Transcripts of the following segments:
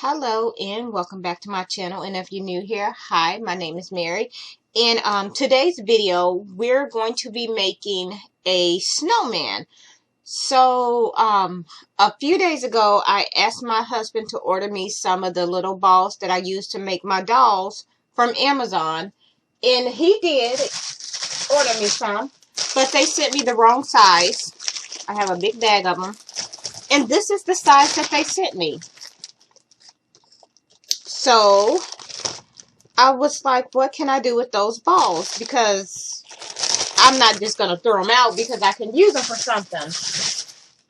Hello and welcome back to my channel, and if you're new here, hi, my name is Mary. In today's video we're going to be making a snowman. So a few days ago I asked my husband to order me some of the little balls that I use to make my dolls from Amazon, and he did order me some, but they sent me the wrong size. I have a big bag of them, and this is the size that they sent me. So I was like, what can I do with those balls? Because I'm not just going to throw them out because I can use them for something.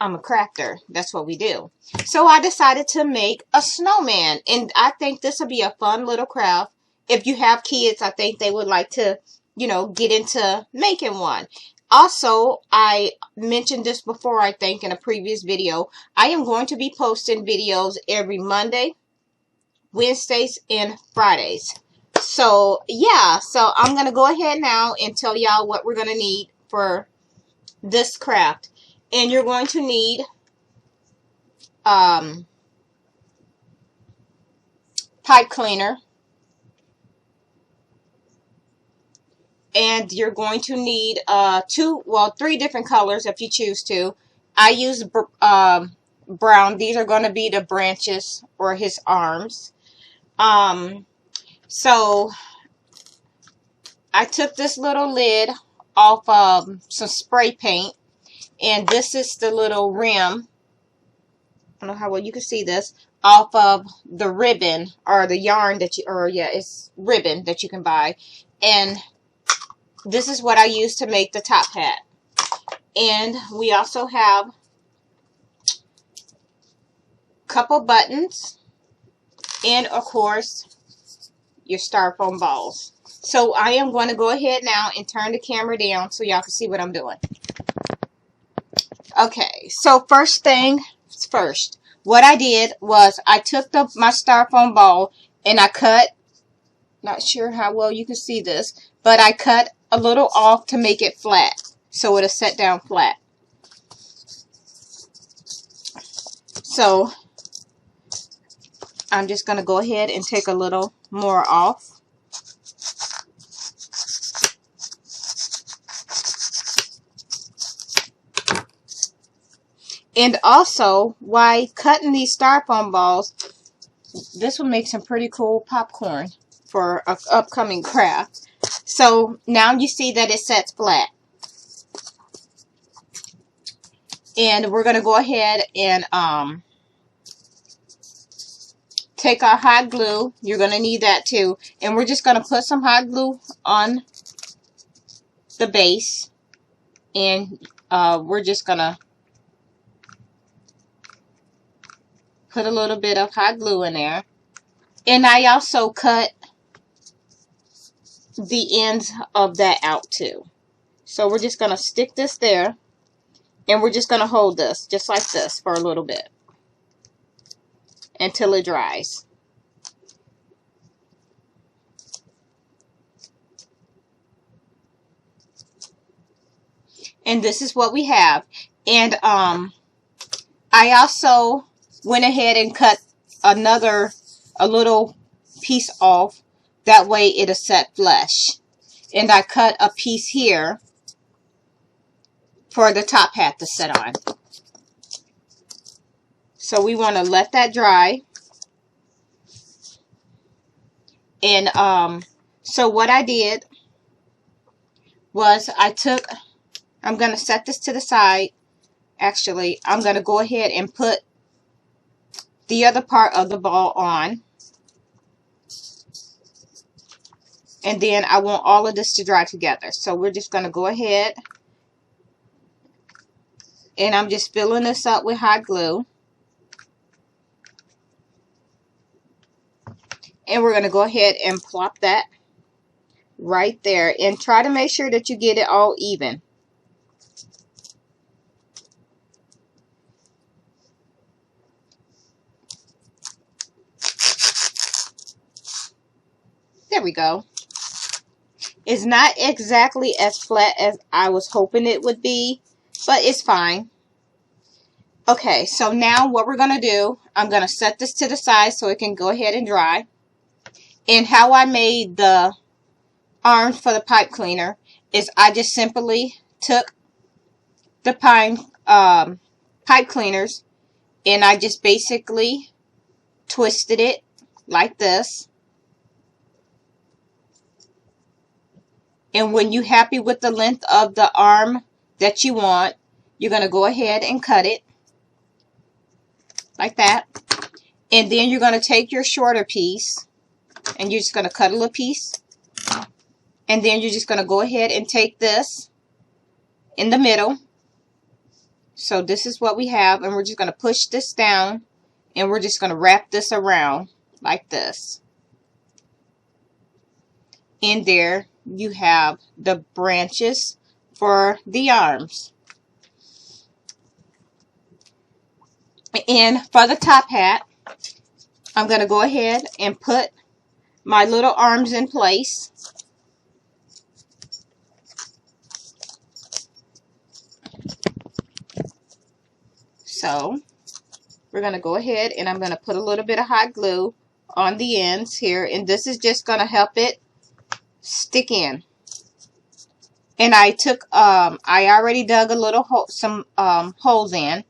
I'm a crafter. That's what we do. So I decided to make a snowman. And I think this will be a fun little craft. If you have kids, I think they would like to, get into making one. Also, I mentioned this before, I think, in a previous video. I am going to be posting videos every Monday, Wednesdays, and Fridays. So yeah, so I'm gonna go ahead now and tell y'all what we're gonna need for this craft. And you're going to need pipe cleaner, and you're going to need three different colors if you choose to. I use brown. These are going to be the branches or his arms. So I took this little lid off of some spray paint, and this is the little rim. I don't know how well you can see this, off of the ribbon or the yarn that it's ribbon that you can buy. And this is what I use to make the top hat. And we also have a couple buttons, and of course your styrofoam balls. So I am going to go ahead now and turn the camera down so y'all can see what I'm doing. Okay, so first thing first, what I did was I took my styrofoam ball and I cut, not sure how well you can see this, but I cut a little off to make it flat, so it'll set down flat. So I'm just going to go ahead and take a little more off. And also, while cutting these styrofoam balls, this will make some pretty cool popcorn for an upcoming craft. So now you see that it sets flat. And we're going to go ahead and take our hot glue. You're going to need that too. And we're just going to put some hot glue on the base. And we're just going to put a little bit of hot glue in there. And I also cut the ends of that out too. So we're just going to stick this there. And we're just going to hold this just like this for a little bit until it dries. And this is what we have. And I also went ahead and cut a little piece off. That way it'll set flush. And I cut a piece here for the top hat to sit on. So we want to let that dry. And so what I did was I'm going to set this to the side. Actually, I'm going to go ahead and put the other part of the ball on. And then I want all of this to dry together. So we're just going to go ahead. And I'm just filling this up with hot glue. And we're going to go ahead and plop that right there. And try to make sure that you get it all even. There we go. It's not exactly as flat as I was hoping it would be, but it's fine. Okay, so now what we're going to do, I'm going to set this to the side so it can go ahead and dry. And how I made the arms for the pipe cleaner is I just simply took the pipe cleaners and I just basically twisted it like this. And when you're happy with the length of the arm that you want, you're going to go ahead and cut it like that. And then you're going to take your shorter piece and you're just going to cut a little piece. And then you're just going to go ahead and take this in the middle. So this is what we have, and we're just going to push this down and we're just going to wrap this around like this. In there you have the branches for the arms. And for the top hat, I'm going to go ahead and put my little arms in place. So we're going to go ahead and I'm going to put a little bit of hot glue on the ends here, and this is just going to help it stick in. And I took I already dug a little some holes in.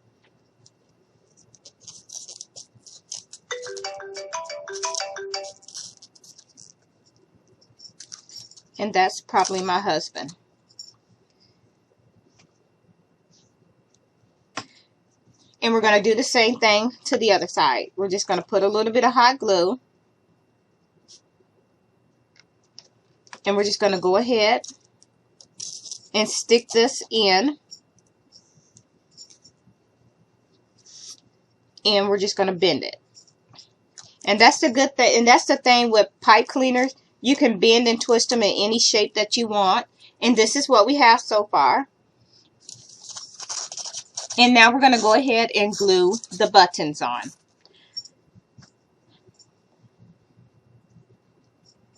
And that's probably my husband. And we're going to do the same thing to the other side. We're just going to put a little bit of hot glue. And we're just going to go ahead and stick this in. And we're just going to bend it. And that's the good thing. And that's the thing with pipe cleaners. You can bend and twist them in any shape that you want. And this is what we have so far. And now we're going to go ahead and glue the buttons on.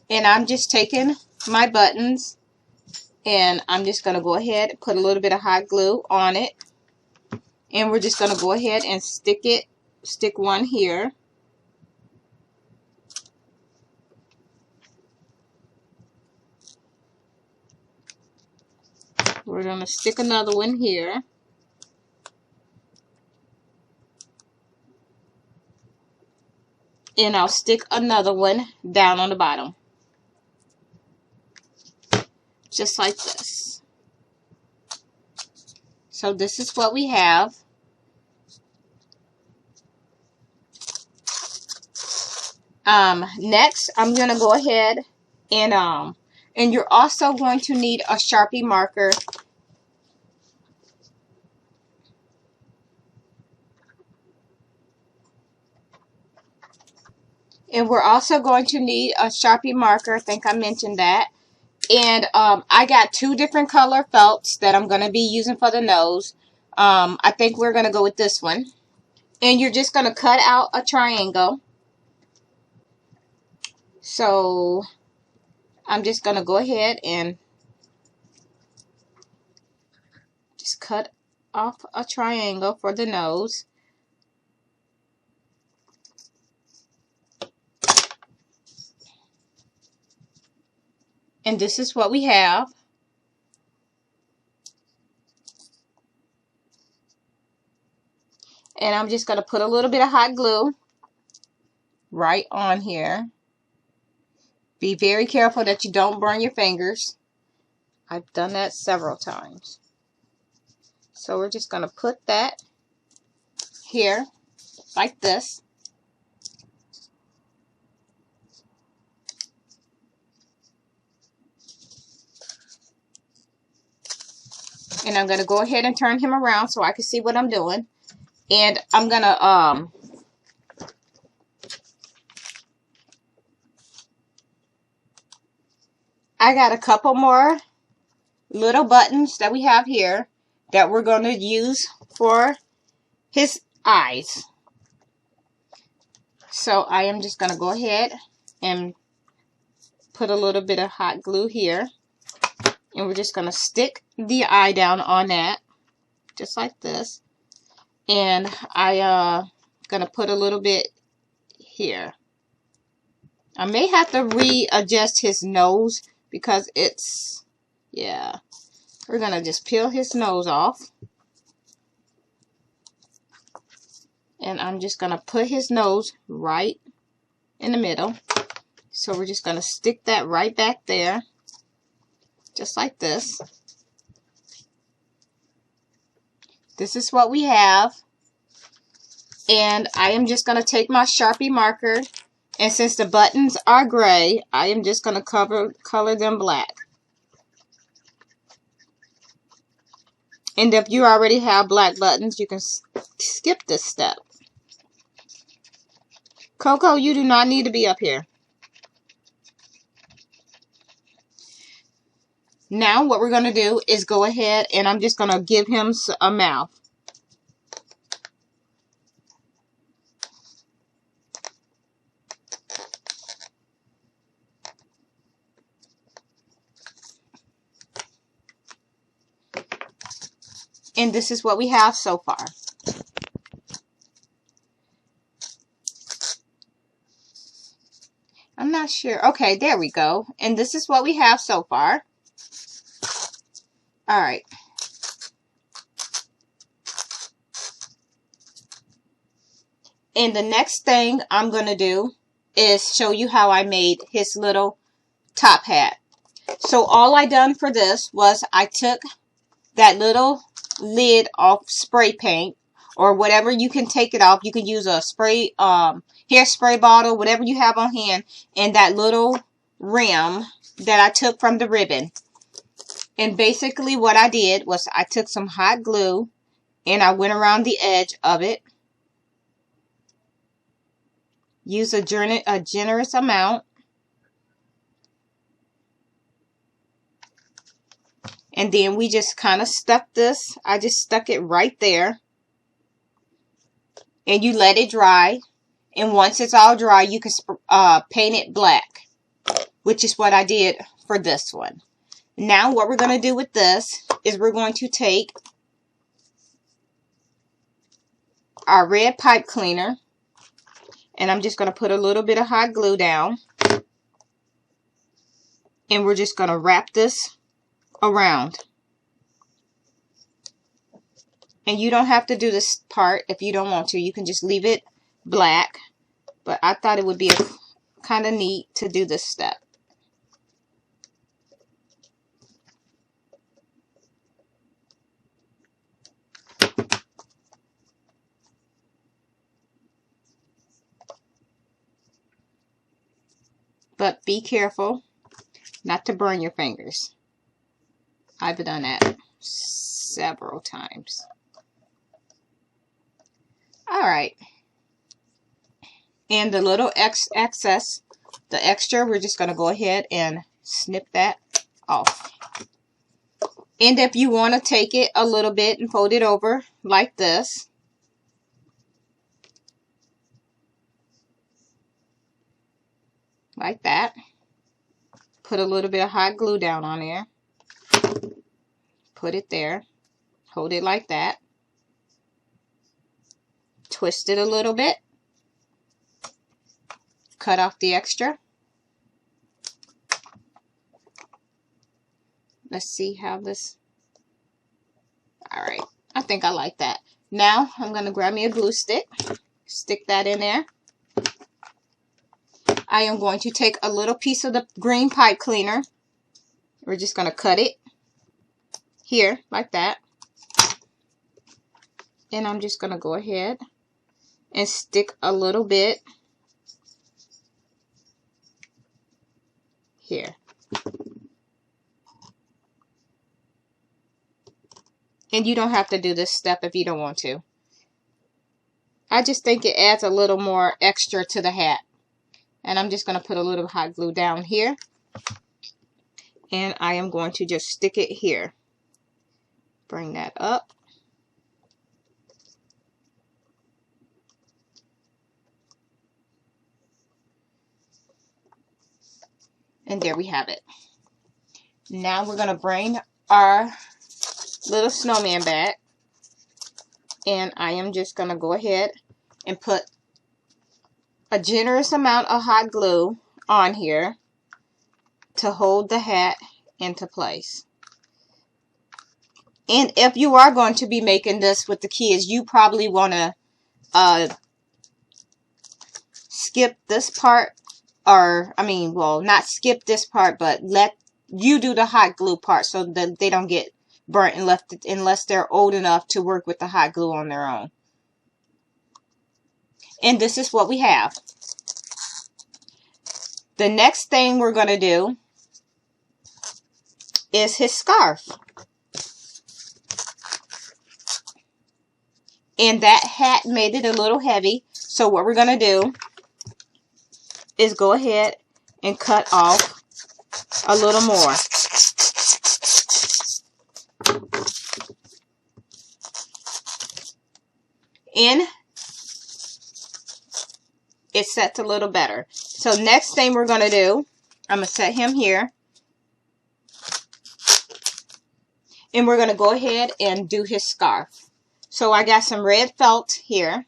And I'm just taking my buttons and I'm just going to go ahead and put a little bit of hot glue on it. And we're just going to go ahead and stick one here. We're going to stick another one here. And I'll stick another one down on the bottom. Just like this. So this is what we have. Next, I'm going to go ahead and you're also going to need a Sharpie marker. And we're also going to need a Sharpie marker. I think I mentioned that. And I got two different color felts that I'm going to be using for the nose. I think we're going to go with this one. And you're just going to cut out a triangle. So I'm just going to go ahead and just cut off a triangle for the nose. And this is what we have. And I'm just going to put a little bit of hot glue right on here. Be very careful that you don't burn your fingers. I've done that several times. So we're just going to put that here like this. And I'm going to go ahead and turn him around so I can see what I'm doing. And I'm going to I got a couple more little buttons that we have here that we're going to use for his eyes. So I am just going to go ahead and put a little bit of hot glue here. And we're just going to stick the eye down on that. Just like this. And I going to put a little bit here. I may have to readjust his nose because it's, yeah. We're going to just peel his nose off. And I'm just going to put his nose right in the middle. So we're just going to stick that right back there. Just like this. This is what we have. And I am just going to take my Sharpie marker. And since the buttons are gray, I am just going to color them black. And if you already have black buttons, you can skip this step. Coco, you do not need to be up here. Now what we're going to do is go ahead and I'm just going to give him a mouth. And this is what we have so far. I'm not sure. Okay, there we go. And this is what we have so far. All right. And the next thing I'm going to do is show you how I made his little top hat. So all I done for this was I took that little lid off spray paint or whatever you can take it off. You can use a spray hairspray bottle, whatever you have on hand, and that little rim that I took from the ribbon. And basically what I did was I took some hot glue and I went around the edge of it. Use a generous amount. And then we just kind of stuck this. I just stuck it right there. And you let it dry. And once it's all dry, you can paint it black. Which is what I did for this one. Now what we're going to do with this is we're going to take our red pipe cleaner. And I'm just going to put a little bit of hot glue down. And we're just going to wrap this around. And you don't have to do this part if you don't want to. You can just leave it black. But I thought it would be kind of neat to do this step. But be careful not to burn your fingers. I've done that several times. Alright. And the little excess, the extra, we're just going to go ahead and snip that off. And if you want to take it a little bit and fold it over like this. Like that. Put a little bit of hot glue down on there. Put it there. Hold it like that. Twist it a little bit. Cut off the extra. Let's see how this... Alright. I think I like that. Now, I'm going to grab me a glue stick. Stick that in there. I am going to take a little piece of the green pipe cleaner. We're just going to cut it here, like that. And I'm just going to go ahead and stick a little bit here. And you don't have to do this step if you don't want to. I just think it adds a little more extra to the hat. And I'm just going to put a little hot glue down here. And I am going to just stick it here. Bring that up. And there we have it. Now we're going to bring our little snowman back. And I am just going to go ahead and put a generous amount of hot glue on here to hold the hat into place. And if you are going to be making this with the kids, you probably want to skip this part, or I mean, well, not skip this part, but let you do the hot glue part so that they don't get burnt unless they're old enough to work with the hot glue on their own. And this is what we have. The next thing we're going to do is his scarf. And that hat made it a little heavy. So what we're going to do is go ahead and cut off a little more. And it sets a little better. So next thing we're going to do, I'm going to set him here. And we're going to go ahead and do his scarf. So I got some red felt here.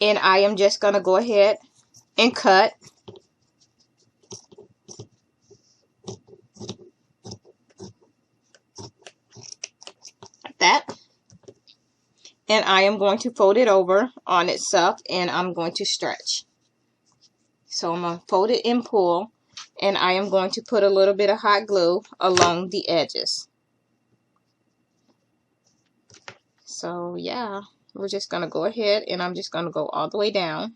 And I am just going to go ahead and cut. Like that. And I am going to fold it over on itself, and I'm going to stretch. So I'm going to fold it and pull, and I am going to put a little bit of hot glue along the edges. So yeah, we're just going to go ahead, and I'm just going to go all the way down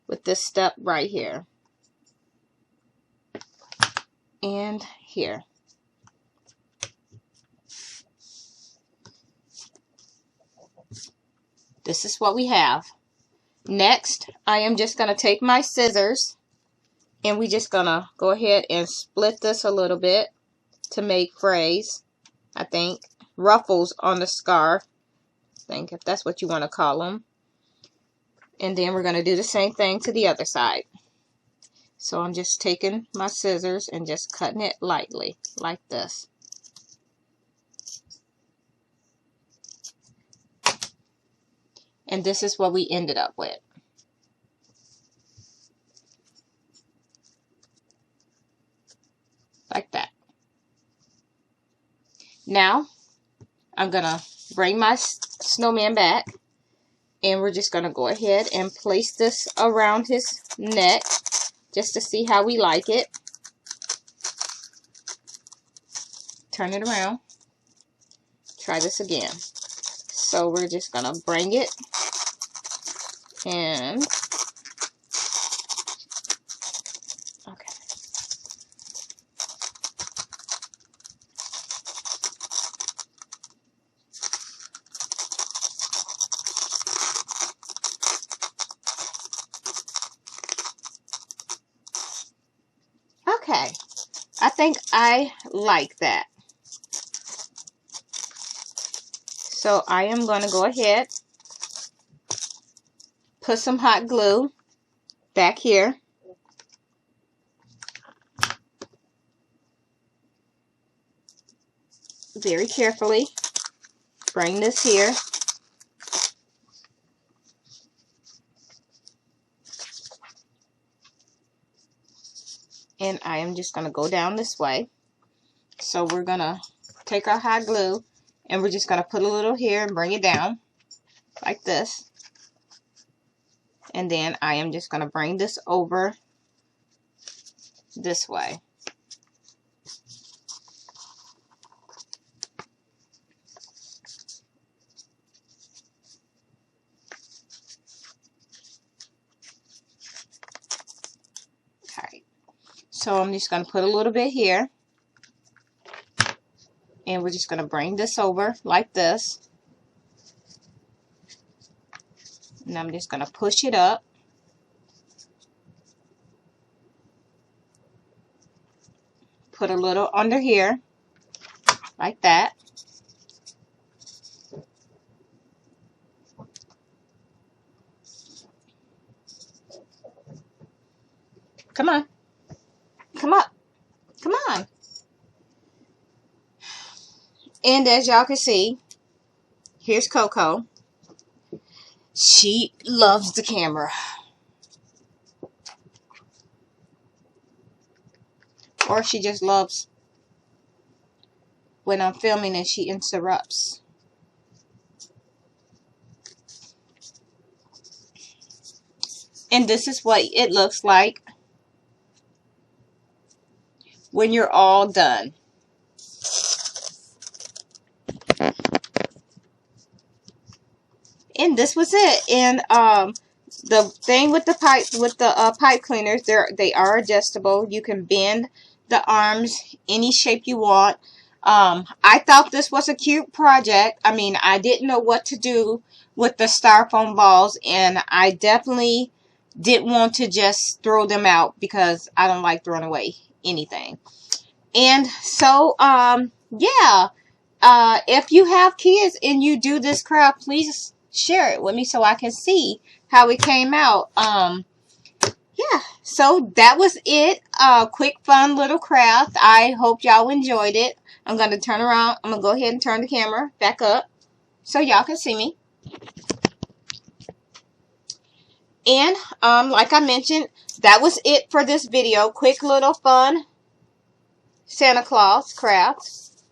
with this step right here and here. This is what we have. Next, I am just going to take my scissors, and we're just going to go ahead and split this a little bit to make frays, I think, ruffles on the scarf, I think, if that's what you want to call them. And then we're going to do the same thing to the other side. So I'm just taking my scissors and just cutting it lightly, like this. And this is what we ended up with. Like that. Now, I'm going to bring my snowman back. And we're just going to go ahead and place this around his neck. Just to see how we like it. Turn it around. Try this again. So we're just going to bring it. And okay. Okay. I think I like that. So I am going to go ahead, put some hot glue back here. Very carefully. Bring this here. And I am just going to go down this way. So we're going to take our hot glue and we're just going to put a little here and bring it down like this. And then I am just going to bring this over this way. Alright, so I'm just going to put a little bit here. And we're just going to bring this over like this. And I'm just going to push it up. Put a little under here, like that. Come on. Come up. Come on. And as y'all can see, Here's Coco. She loves the camera. Or she just loves when I'm filming and she interrupts. And this is what it looks like when you're all done. And this was it. And the thing with the pipe cleaners, they are adjustable. You can bend the arms any shape you want. I thought this was a cute project. I mean, I didn't know what to do with the styrofoam balls, and I definitely didn't want to just throw them out because I don't like throwing away anything. And so, yeah, if you have kids and you do this craft, please share it with me so I can see how it came out. Yeah, so that was it. Quick, fun little craft. I hope y'all enjoyed it. I'm going to turn around. I'm going to go ahead and turn the camera back up so y'all can see me. And, like I mentioned, that was it for this video. Quick little fun Santa Claus craft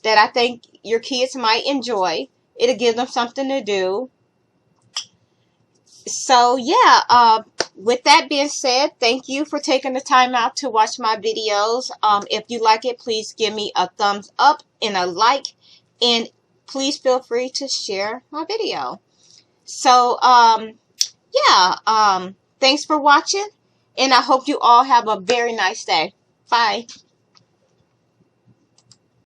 that I think your kids might enjoy. It'll give them something to do. So, yeah, with that being said, thank you for taking the time out to watch my videos. If you like it, please give me a thumbs up and a like. And please feel free to share my video. So, yeah, thanks for watching. And I hope you all have a very nice day. Bye.